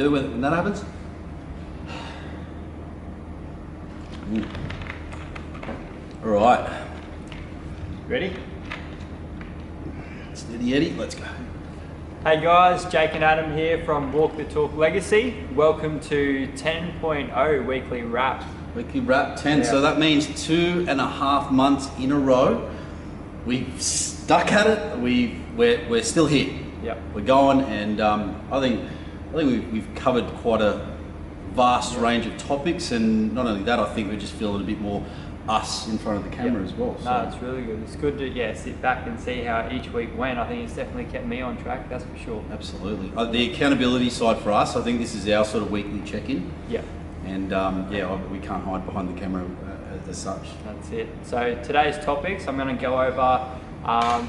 do when that happens? All right. Ready? Steady Eddie, let's go. Hey guys, Jake and Adam here from Walk the Talk Legacy. Welcome to 10.0 weekly wrap. Weekly wrap 10, Yeah. So that means 2.5 months in a row. We've stuck at it. We're still here. Yep. We're going, and I think we've covered quite a vast range of topics, and not only that, I think we just feel a bit more us in front of the camera as well. No, it's really good. It's good to sit back and see how each week went. I think it's definitely kept me on track, that's for sure. Absolutely. The accountability side for us, I think this is our sort of weekly check-in. Yeah. And we can't hide behind the camera as such. That's it. So today's topics, I'm going to go over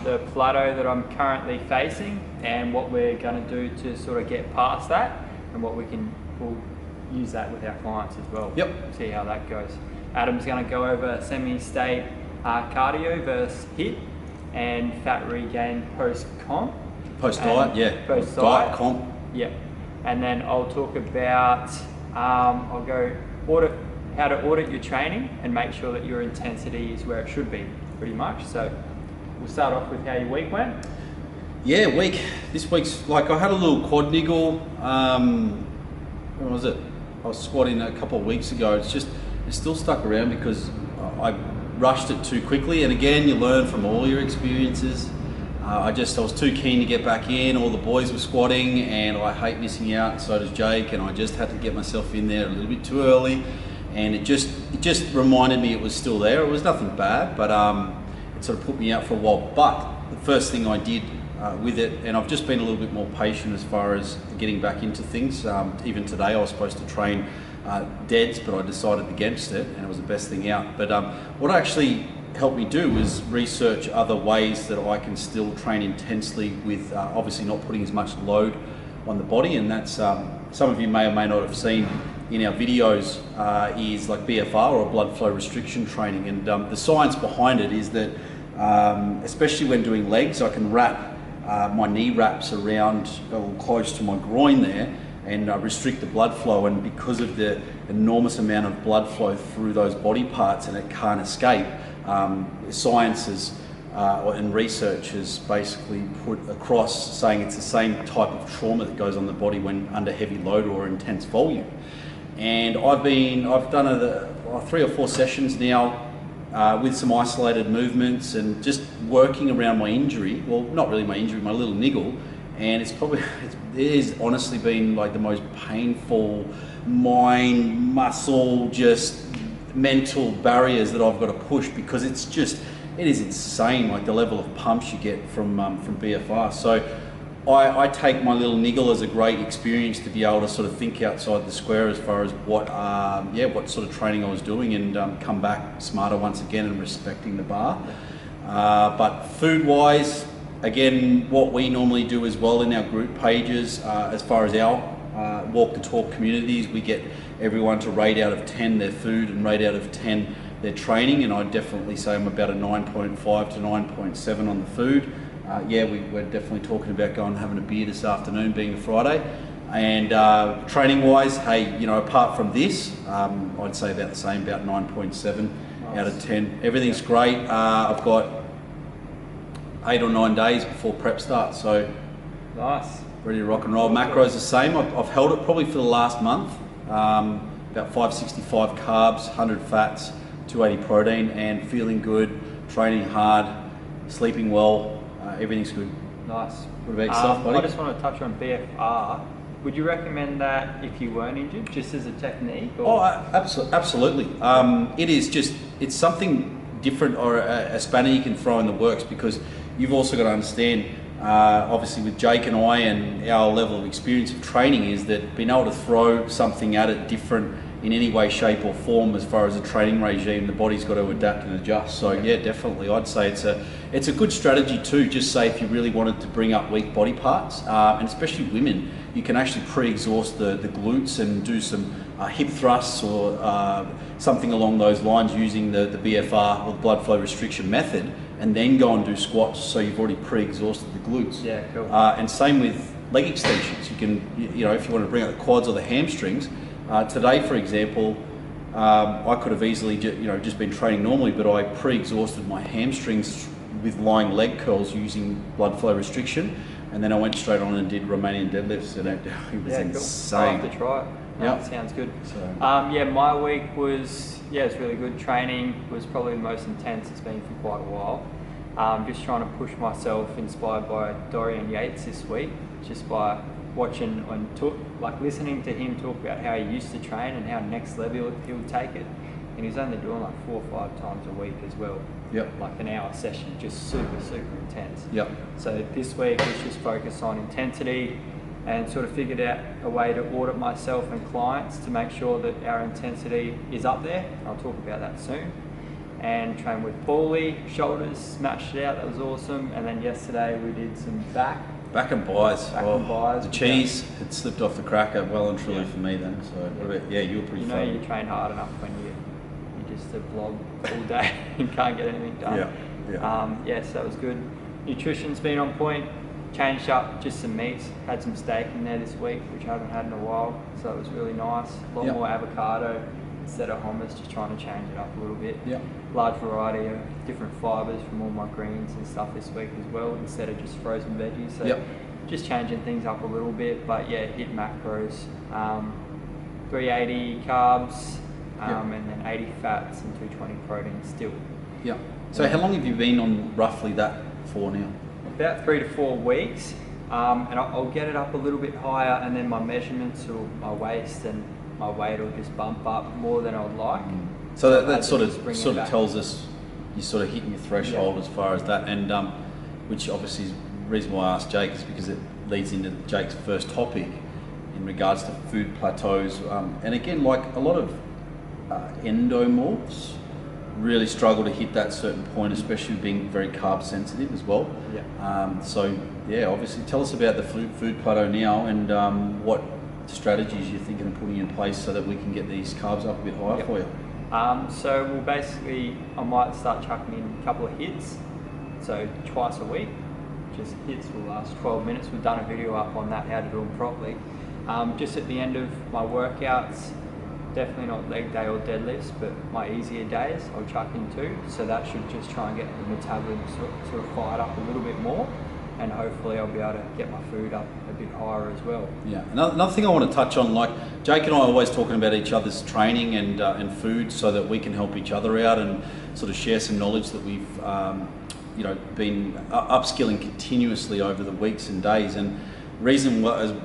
the plateau that I'm currently facing and what we're going to do to sort of get past that, and what we'll use that with our clients as well. Yep. See how that goes. Adam's going to go over semi-state cardio versus HIIT and fat regain post-comp. Post-diet, yeah. Post-diet. Diet, comp. Yeah. And then I'll talk about, I'll go how to audit your training and make sure that your intensity is where it should be, pretty much. So we'll start off with how your week went. Yeah, this week's, like, I had a little quad niggle. When was it? I was squatting a couple of weeks ago. It's still stuck around because I rushed it too quickly. And again, you learn from all your experiences. I was too keen to get back in. All the boys were squatting, and I hate missing out, and so does Jake. And I just had to get myself in there a little bit too early. And it just reminded me it was still there. It was nothing bad, but it sort of put me out for a while. But the first thing I did with it, and I've just been a little bit more patient as far as getting back into things. Even today I was supposed to train deads, but I decided against it, and it was the best thing out. But what actually helped me do was research other ways that I can still train intensely with obviously not putting as much load on the body, and that's some of you may or may not have seen in our videos is like BFR, or blood flow restriction training. And the science behind it is that especially when doing legs, I can wrap my knee wraps around close to my groin there and restrict the blood flow, and because of the enormous amount of blood flow through those body parts and it can't escape, science and research has basically put across saying it's the same type of trauma that goes on the body when under heavy load or intense volume. And I've done 3 or 4 sessions now with some isolated movements and just working around my injury. Well, not really my injury, my little niggle. And it has honestly been like the most painful mind, muscle, just mental barriers that I've got to push, because it is insane, like the level of pumps you get from BFR. So I take my little niggle as a great experience to be able to sort of think outside the square as far as what sort of training I was doing, and come back smarter once again and respecting the bar. But food-wise, again, what we normally do as well in our group pages, as far as our Walk the Talk communities, we get everyone to rate out of 10 their food and rate out of 10 their training, and I'd definitely say I'm about a 9.5 to 9.7 on the food. We're definitely talking about going and having a beer this afternoon, being a Friday. And training wise, hey, apart from this, I'd say about the same, about 9.7 out of 10. Everything's great. I've got 8 or 9 days before prep starts, so Nice. ready to rock and roll. Macros the same. I've held it probably for the last month. About 565 carbs, 100 fats, 280 protein, and feeling good, training hard, sleeping well. Everything's good. Nice. What about yourself, buddy? I just want to touch on BFR. Would you recommend that if you weren't injured, just as a technique? Or? Absolutely. It's something different, or a spanner you can throw in the works, because you've also got to understand, obviously with Jake and I and our level of experience of training, is that being able to throw something at it different in any way, shape or form as far as a training regime, the body's got to adapt and adjust. So yeah, definitely, I'd say it's a good strategy too. Just say if you really wanted to bring up weak body parts, and especially women, you can actually pre-exhaust the glutes and do some hip thrusts or something along those lines using the BFR or the blood flow restriction method, and then go and do squats, so you've already pre-exhausted the glutes. Yeah, cool. And same with leg extensions. You can, you know, if you want to bring out the quads or the hamstrings. Today, for example, I could have easily, just been training normally, but I pre-exhausted my hamstrings with lying leg curls using blood flow restriction, and then I went straight on and did Romanian deadlifts, and it was insane. I'll have to try it. Yeah, sounds good. So. My week was it's really good. Training was probably the most intense it's been for quite a while. Just trying to push myself, inspired by Dorian Yates this week, just by watching and listening to him talk about how he used to train and how next level he would take it, and he's only doing like 4 or 5 times a week as well. Yep. Like an hour session, just super intense. Yep. So this week was just focused on intensity, and sort of figured out a way to audit myself and clients to make sure that our intensity is up there. I'll talk about that soon. And train with Paulie, shoulders, smashed it out, that was awesome. And then yesterday we did some back and buys. And buys. The cheese had slipped off the cracker well and truly for me then. So what about, you were pretty funny. You train hard enough when you're just a vlog all day and can't get anything done. So that was good. Nutrition's been on point. Changed up just some meats. Had some steak in there this week, which I haven't had in a while. So it was really nice. A lot more avocado instead of hummus, just trying to change it up a little bit. Large variety of different fibres from all my greens and stuff this week as well, instead of just frozen veggies. So just changing things up a little bit, but HIIT macros. 380 carbs, and then 80 fats and 220 protein still. So how long have you been on roughly that for now? About 3 to 4 weeks, and I'll get it up a little bit higher, and then my measurements or my waist and my weight will just bump up more than I'd like. So that sort of tells us you're sort of hitting your threshold as far as that, and which obviously is the reason why I asked Jake, is because it leads into Jake's first topic in regards to food plateaus. And again, like a lot of endomorphs really struggle to hit that certain point, especially being very carb sensitive as well. Obviously tell us about the food plateau now, and what strategies you're thinking of putting in place so that we can get these carbs up a bit higher for you. So we'll basically, I might start chucking in a couple of HIITs, so twice a week. Just HIITs will last 12 minutes. We've done a video up on that, how to do them properly. Just at the end of my workouts, definitely not leg day or deadlifts, but my easier days I'll chuck in 2. So that should just try and get the metabolism sort of fired up a little bit more, and hopefully I'll be able to get my food up a bit higher as well. Another thing I want to touch on, like Jake and I are always talking about each other's training and food, so that we can help each other out and sort of share some knowledge that we've been upskilling continuously over the weeks and days. And reason as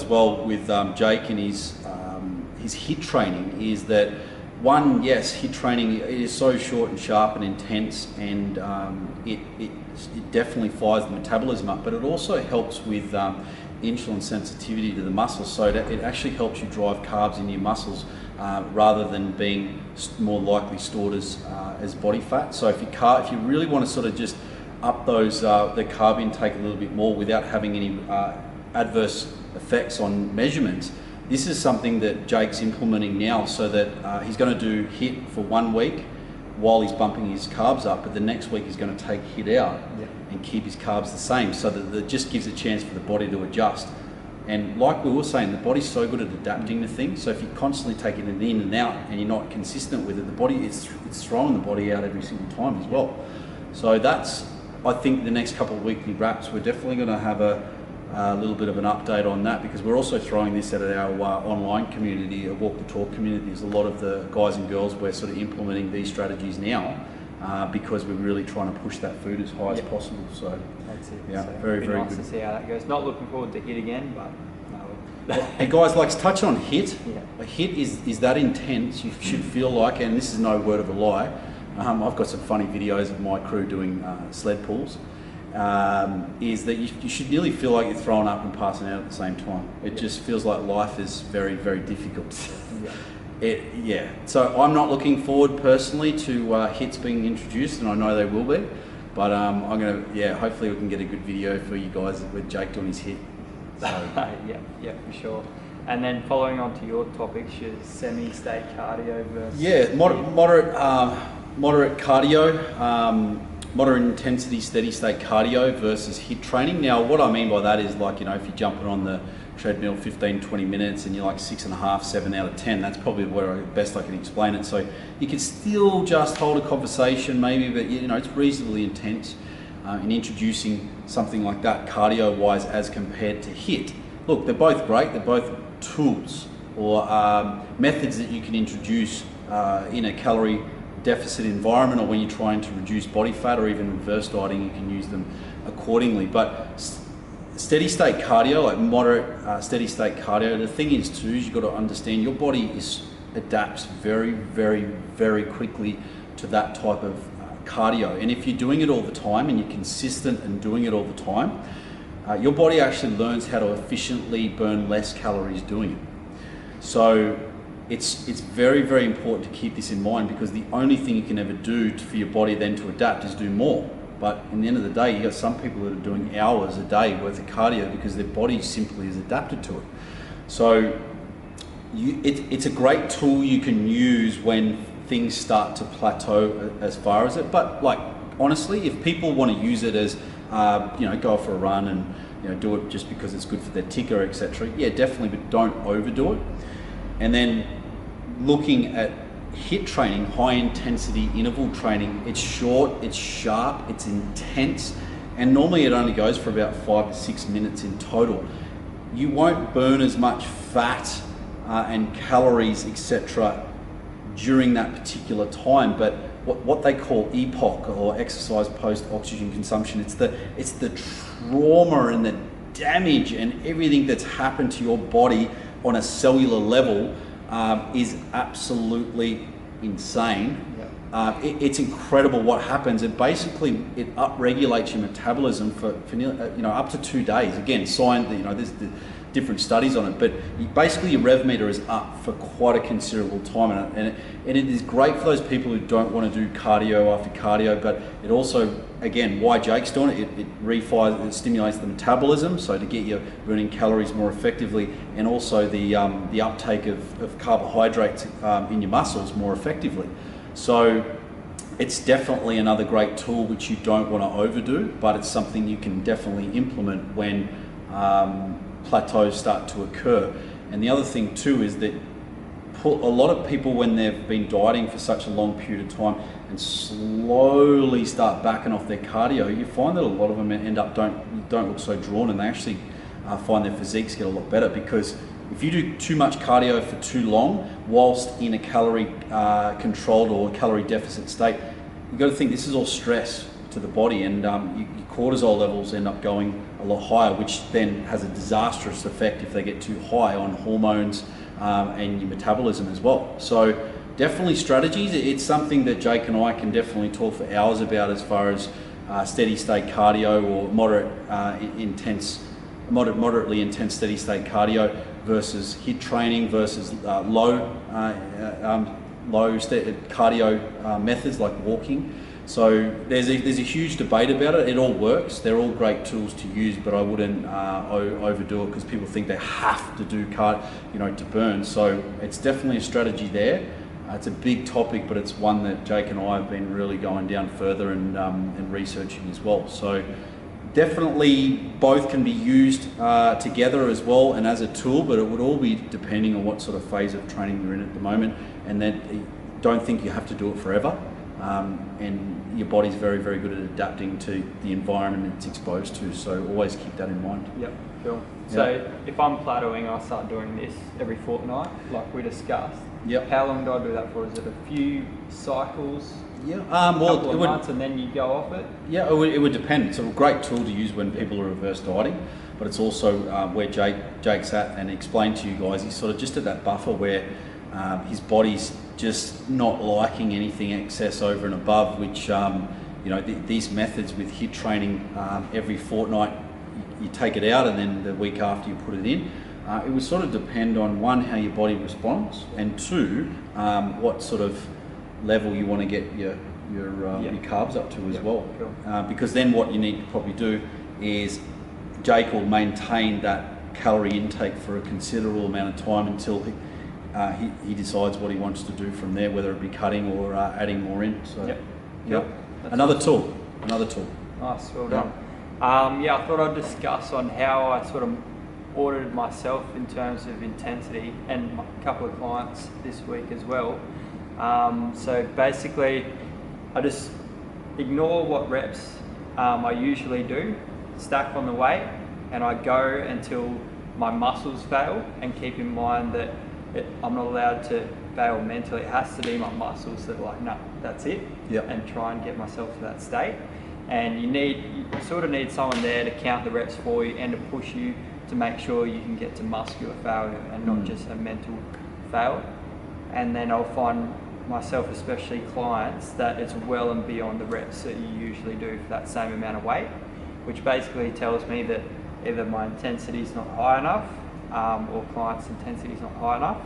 well with Jake and his HIIT training is that, one, yes, HIIT training is so short and sharp and intense, and it definitely fires the metabolism up, but it also helps with insulin sensitivity to the muscles, so that it actually helps you drive carbs in your muscles rather than being more likely stored as body fat. So if you really want to sort of just up those the carb intake a little bit more without having any adverse effects on measurements, this is something that Jake's implementing now, so that he's going to do HIIT for 1 week while he's bumping his carbs up, but the next week he's going to take HIIT out and keep his carbs the same, so that it just gives a chance for the body to adjust. And like we were saying, the body's so good at adapting to things, so if you're constantly taking it in and out and you're not consistent with it, the body it's throwing the body out every single time as well. So that's, I think, the next couple of weekly wraps, we're definitely going to have a little bit of an update on that, because we're also throwing this at our online community, a Walk the Talk community. There's a lot of the guys and girls, we're sort of implementing these strategies now, because we're really trying to push that food as high as possible. So that's it. Yeah, so very nice good to see how that goes. Not looking forward to HIIT again, but no. And guys, like, to touch on HIIT, a HIIT is that intense. You should feel like, and this is no word of a lie, I've got some funny videos of my crew doing sled pulls. Is that you should nearly feel like you're throwing up and passing out at the same time. It just feels like life is very, very difficult. So I'm not looking forward personally to HIITs being introduced, and I know they will be, but I'm gonna, hopefully we can get a good video for you guys with Jake doing his HIIT. So. yeah, for sure. And then following on to your topics, your semi-state cardio versus... moderate cardio. moderate intensity steady state cardio versus HIIT training. Now what I mean by that is, like, you know, if you're jumping on the treadmill 15-20 minutes and you're like 6.5, 7 out of 10, that's probably where best I can explain it. So you can still just hold a conversation maybe, but you know, it's reasonably intense in introducing something like that cardio wise as compared to HIIT. Look, they're both great, they're both tools or methods that you can introduce in a calorie deficit environment, or when you're trying to reduce body fat, or even reverse dieting, you can use them accordingly. But steady state cardio, like moderate steady state cardio, the thing is too, is you've got to understand your body adapts very, very, very quickly to that type of cardio. And if you're doing it all the time and you're consistent and doing it all the time, your body actually learns how to efficiently burn less calories doing it. So it's very, very important to keep this in mind, because the only thing you can ever do for your body then to adapt is do more. But in the end of the day, you got some people that are doing hours a day worth of cardio because their body simply is adapted to it. So it's a great tool you can use when things start to plateau as far as it. But like, honestly, if people want to use it as you know, go for a run and, you know, do it just because it's good for their ticker, etc., yeah, definitely, but don't overdo it. And then looking at HIIT training, high intensity interval training, it's short, it's sharp, it's intense, and normally it only goes for about 5 to 6 minutes in total. You won't burn as much fat and calories, etc., during that particular time, but what they call EPOC, or exercise post oxygen consumption, it's the trauma and the damage and everything that's happened to your body on a cellular level is absolutely insane. Yeah. It's incredible what happens. It basically upregulates your metabolism for you know, up to 2 days. Again, you know, there's the different studies on it, but basically your rev meter is up for quite a considerable time, and it is great for those people who don't want to do cardio after cardio. But it also, again, why Jake's doing it, it stimulates the metabolism, so to get you burning calories more effectively, and also the uptake of carbohydrates in your muscles more effectively. So it's definitely another great tool which you don't want to overdo, but it's something you can definitely implement when plateaus start to occur. And the other thing too is that a lot of people, when they've been dieting for such a long period of time and slowly start backing off their cardio, you find that a lot of them end up don't look so drawn, and they actually find their physiques get a lot better. Because if you do too much cardio for too long whilst in a calorie controlled or calorie deficit state, you've got to think this is all stress to the body, and your cortisol levels end up going a lot higher, which then has a disastrous effect if they get too high on hormones and your metabolism as well. So definitely strategies. It's something that Jake and I can definitely talk for hours about, as far as steady state cardio or moderately intense steady state cardio versus HIIT training versus low cardio methods like walking. So there's a huge debate about it. It all works. They're all great tools to use, but I wouldn't overdo it, because people think they have to do to burn. So it's definitely a strategy there. It's a big topic, but it's one that Jake and I have been really going down further and researching as well. So definitely both can be used together as well and as a tool, but it would all be depending on what sort of phase of training you're in at the moment, and that don't think you have to do it forever. And your body's very, very good at adapting to the environment it's exposed to, so always keep that in mind. Yep, cool. So if I'm plateauing, I start doing this every fortnight, like we discussed. Yep. How long do I do that for? Is it a few cycles? Yeah. Couple of months, and then you go off it? Yeah, it would depend. It's a great tool to use when people are reverse dieting, but it's also where Jake's at, and explained to you guys, he's sort of just at that buffer where his body's just not liking anything excess over and above, which these methods with HIIT training, every fortnight you take it out, and then the week after you put it in. It would sort of depend on, one, how your body responds, and two, what sort of level you want to get your carbs up to as well. Cool. Because then what you need to probably do is Jake will maintain that calorie intake for a considerable amount of time until he decides what he wants to do from there, whether it be cutting or adding more in. So, yep. Another tool. another tool. Nice, well done. Yeah, I thought I'd discuss on how I sort of audited myself in terms of intensity, and a couple of clients this week as well. So basically, I just ignore what reps I usually do, stack on the weight, and I go until my muscles fail, and keep in mind that I'm not allowed to fail mentally. It has to be my muscles that are like, no, that's it, and try and get myself to that state. And you sort of need someone there to count the reps for you and to push you to make sure you can get to muscular failure and not just a mental fail. And then I'll find myself, especially clients, that it's well and beyond the reps that you usually do for that same amount of weight, which basically tells me that either my intensity is not high enough or client's intensity is not high enough.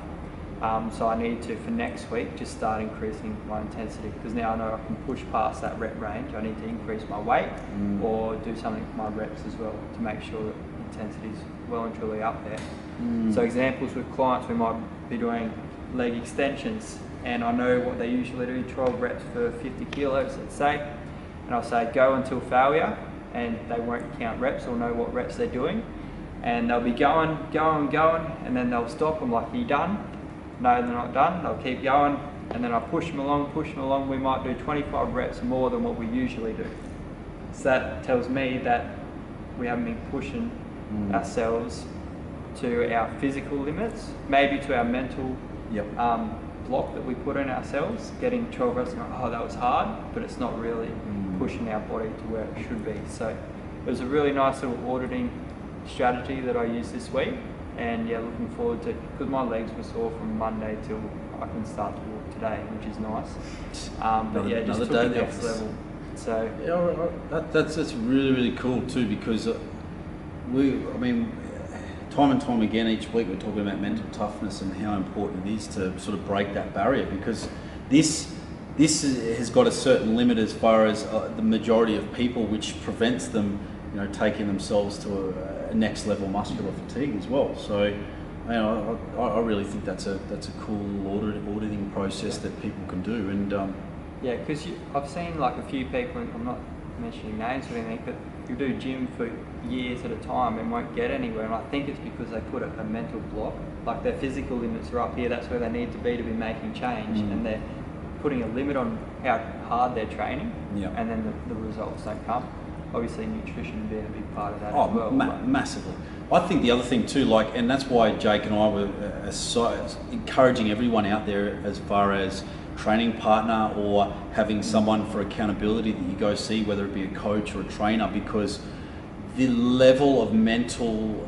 So I need to, for next week, just start increasing my intensity, because now I know I can push past that rep range. I need to increase my weight or do something with my reps as well to make sure that intensity is well and truly up there. So examples with clients, we might be doing leg extensions, and I know what they usually do, 12 reps for 50 kilos, let's say, and I'll say go until failure, and they won't count reps or know what reps they're doing, and they'll be going, and then they'll stop. I'm like, are you done? No, they're not done. They'll keep going, and then I push them along. We might do 25 reps more than what we usually do. So that tells me that we haven't been pushing ourselves to our physical limits, maybe to our mental block that we put in ourselves. Getting 12 reps, going, oh, that was hard, but it's not really pushing our body to where it should be. So it was a really nice little auditing strategy that I used this week. And yeah, looking forward to, because my legs were sore from Monday till I can start to walk today, which is nice. But yeah, just took it next level. So that's really cool too, because time and time again each week we're talking about mental toughness and how important it is to sort of break that barrier, because this has got a certain limit as far as the majority of people, which prevents them, taking themselves to a next level muscular fatigue as well. So, I really think that's a cool auditing process that people can do. And yeah, because I've seen like a few people, and I'm not mentioning names or anything, but who do gym for years at a time and won't get anywhere. And I think it's because they put a mental block. Like their physical limits are up here, that's where they need to be making change, and they're putting a limit on how hard they're training, and then the results don't come. Obviously nutrition being a big part of that as well. Massively. I think the other thing too, and that's why Jake and I were so encouraging everyone out there as far as training partner or having someone for accountability that you go see, whether it be a coach or a trainer, because the level of mental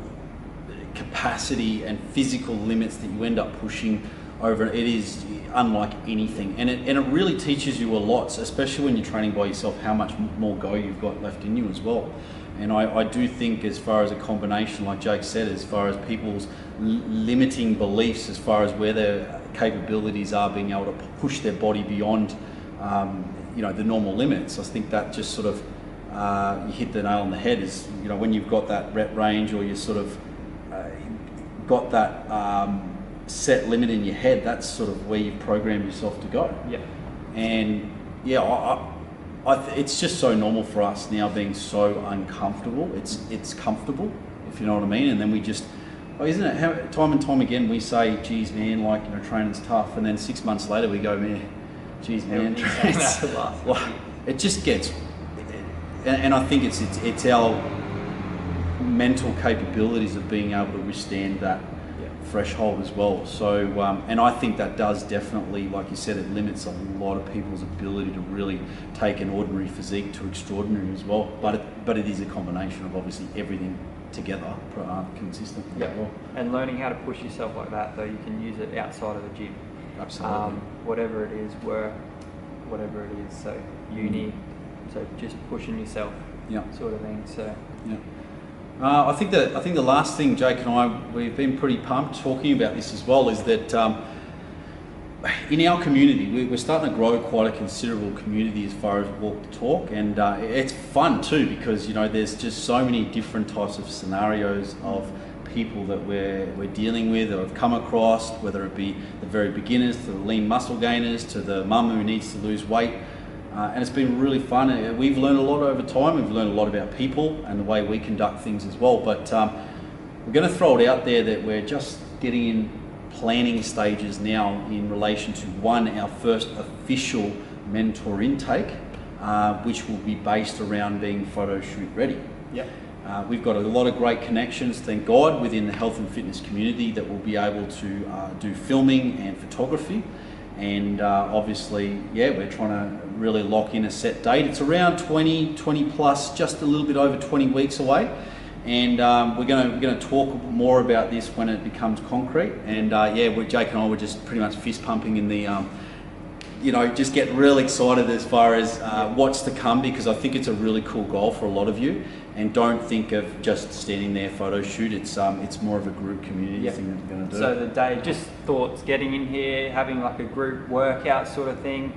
capacity and physical limits that you end up pushing over, it is unlike anything, and it really teaches you a lot, especially when you're training by yourself, how much more go you've got left in you as well. And I do think, as far as a combination, like Jake said, as far as people's limiting beliefs as far as where their capabilities are, being able to push their body beyond the normal limits, I think that just sort of you hit the nail on the head. Is when you've got that rep range, or you sort of got that set limit in your head, that's sort of where you've programmed yourself to go. And it's just so normal for us now, being so uncomfortable. It's comfortable, if you know what I mean. And then we just, isn't it? How, time and time again we say, "Geez, man, training's tough," and then 6 months later we go, "Man, geez, man, it just gets." And I think it's our mental capabilities of being able to withstand that threshold as well. So, and I think that does definitely, like you said, it limits a lot of people's ability to really take an ordinary physique to extraordinary as well. But it is a combination of obviously everything together, consistently as well. And learning how to push yourself like that, though, you can use it outside of the gym. Absolutely. Whatever it is, work, whatever it is. So uni, so just pushing yourself, sort of thing. So yeah. I think the last thing, Jake and we've been pretty pumped talking about this as well, is that in our community, we're starting to grow quite a considerable community as far as walk the talk, and it's fun too, because there's just so many different types of scenarios of people that we're dealing with or have come across, whether it be the very beginners to the lean muscle gainers to the mum who needs to lose weight. and it's been really fun. We've learned a lot over time. We've learned a lot about people and the way we conduct things as well. But we're going to throw it out there that we're just getting in planning stages now in relation to our first official mentor intake, which will be based around being photo shoot ready. Yep. We've got a lot of great connections, thank God, within the health and fitness community that will be able to do filming and photography. And obviously, yeah, we're trying to really lock in a set date. It's around 20 plus, just a little bit over 20 weeks away. And we're going to talk more about this when it becomes concrete. And yeah, Jake and I were just pretty much fist pumping in the, just get real excited as far as what's to come, because I think it's a really cool goal for a lot of you. And don't think of just standing there photo shoot. It's more of a group community thing that we're going to do. So the day, just thoughts, getting in here, having like a group workout sort of thing,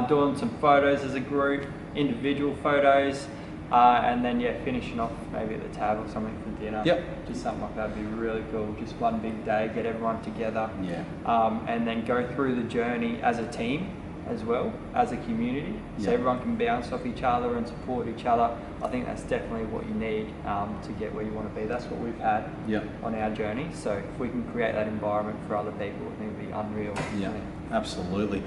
doing some photos as a group, individual photos, and then finishing off maybe at the table or something for dinner. Yep. Just something like that would be really cool. Just one big day, get everyone together. Yeah. And then go through the journey as a team as well, as a community, so everyone can bounce off each other and support each other. I think that's definitely what you need to get where you want to be. That's what we've had on our journey. So if we can create that environment for other people, I think it'd be unreal. Yeah, absolutely.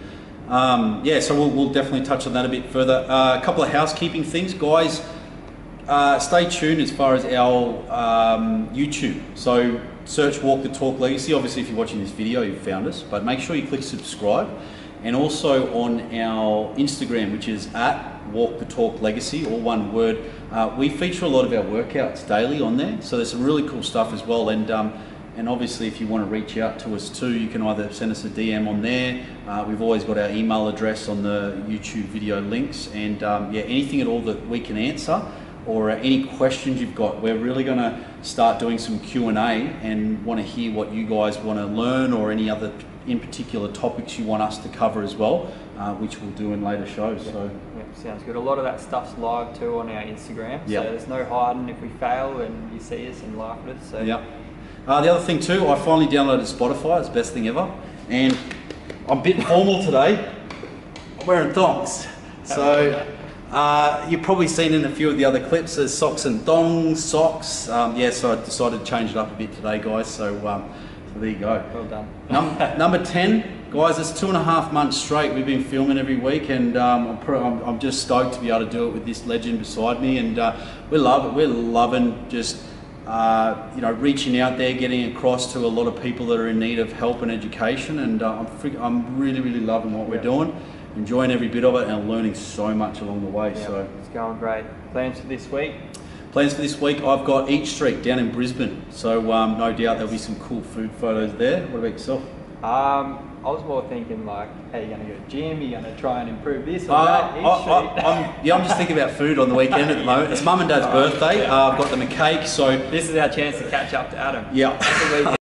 So we'll definitely touch on that a bit further. A couple of housekeeping things, guys. Stay tuned as far as our YouTube. So search Walk the Talk Legacy. Obviously, if you're watching this video, you've found us, but make sure you click subscribe. And also on our Instagram, which is at Walk the Talk Legacy, all one word. We feature a lot of our workouts daily on there, so there's some really cool stuff as well. And obviously, if you want to reach out to us too, you can either send us a DM on there. We've always got our email address on the YouTube video links, and anything at all that we can answer, or any questions you've got. We're really going to start doing some Q&A and want to hear what you guys want to learn, or any other in particular topics you want us to cover as well, which we'll do in later shows. So sounds good. A lot of that stuff's live too on our Instagram, so there's no hiding if we fail and you see us and laugh at us. So the other thing too, I finally downloaded Spotify. It's the best thing ever, and I'm a bit formal today. I'm wearing thongs, so you've probably seen in a few of the other clips there's socks and thongs, socks. So I decided to change it up a bit today, guys. So there you go. Well done. Number 10, guys, it's 2.5 months straight we've been filming every week, and I'm just stoked to be able to do it with this legend beside me, and we love it. We're loving just reaching out there, getting across to a lot of people that are in need of help and education, and I'm really loving what we're doing, enjoying every bit of it, and learning so much along the way. So it's going great. Plans for this week? Plans for this week, I've got Eat Street down in Brisbane, so no doubt there'll be some cool food photos there. What about yourself? I was more thinking like, hey, you're going to go to the gym, you're going to try and improve this or that, I'm just thinking about food on the weekend at the moment. It's Mum and Dad's birthday. I've got them a cake, so... This is our chance to catch up to Adam. Yeah.